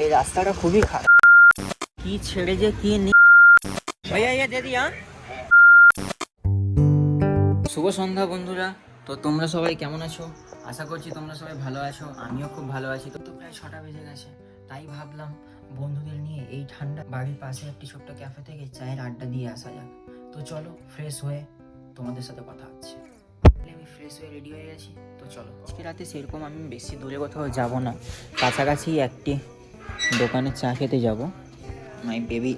এই রাস্তাটা খুবই খারাপ। কি ছেড়ে যে কি নেই। ভাইয়া ইয়ে দে দিয়া। শুভ সন্ধ্যা বন্ধুরা। তো তোমরা সবাই কেমন আছো? আশা করছি তোমরা সবাই ভালো আছো, আমিও খুব ভালো আছি। তো প্রায় 6টা বেজে গেছে, তাই ভাবলাম বন্ধুদের নিয়ে এই ঠান্ডা বাড়ির পাশে একটি ছোট্ট ক্যাফে থেকে চায়ের আড্ডা দিয়ে আসা যাক। তো চলো ফ্রেশ হয়ে তোমাদের সাথে কথা হচ্ছে। আমি ফ্রেশ হয়ে রেডি হয়ে গেছি, তো চলো। আজকে রাতে সেরকম আমি বেশি দূরে কোথাও যাব না, কাছাকাছি একটি দোকানে চা খেতে যাব। My baby.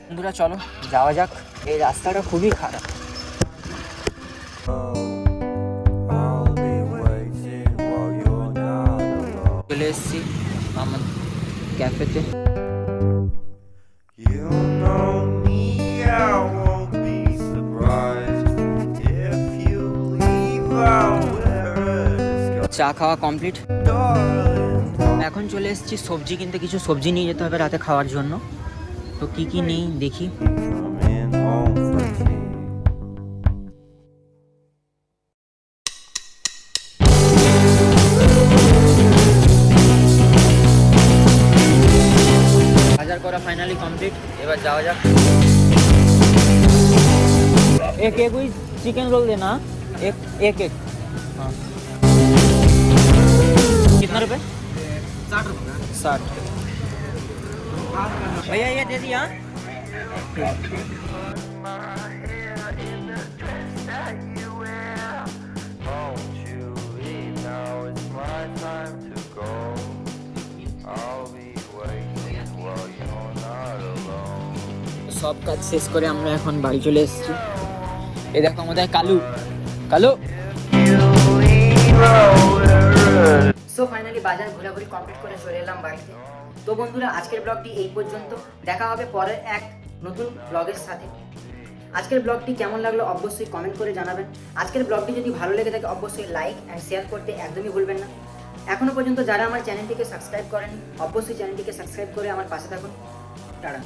বন্ধুরা চলো যাওয়া যাক। এই রাস্তাটা খুবই খারাপ। চলে এসেছি আমার ক্যাফেতে। চা খাওয়া কমপ্লিট। এখন চলে এসেছি সবজি কিনতে, কিছু সবজি নিয়ে যেতে হবে রাতে খাওয়ার জন্য। তো কি কি নেই দেখি। বাজার করা ফাইনালি কমপ্লিট, এবার যাওয়া যাক। एक एक हुई चिकन रोल देना। एक एक एक हाँ। कितना रुपए? 60 रुपये। 60 भैया ये दे दिया। সব কাজ শেষ করে আমরা এখন বাড়ি চলে এসেছি। এই দেখো আমাদের কালু কালু। সো ফাইনালি বাজার ঘোরাঘুরি কমপ্লিট করে চলে এলাম বাড়িতে। তো বন্ধুরা আজকের ব্লগটি এই পর্যন্ত, দেখা হবে পরের এক নতুন ব্লগের সাথে। আজকের ব্লগটি কেমন লাগলো অবশ্যই কমেন্ট করে জানাবেন। আজকের ব্লগটি যদি ভালো লেগে থাকে অবশ্যই লাইক অ্যান্ড শেয়ার করতে একদমই ভুলবেন না। এখনও পর্যন্ত যারা আমার চ্যানেলটিকে সাবস্ক্রাইব করেন অবশ্যই চ্যানেলটিকে সাবস্ক্রাইব করে আমার পাশে থাকুন। টাটা।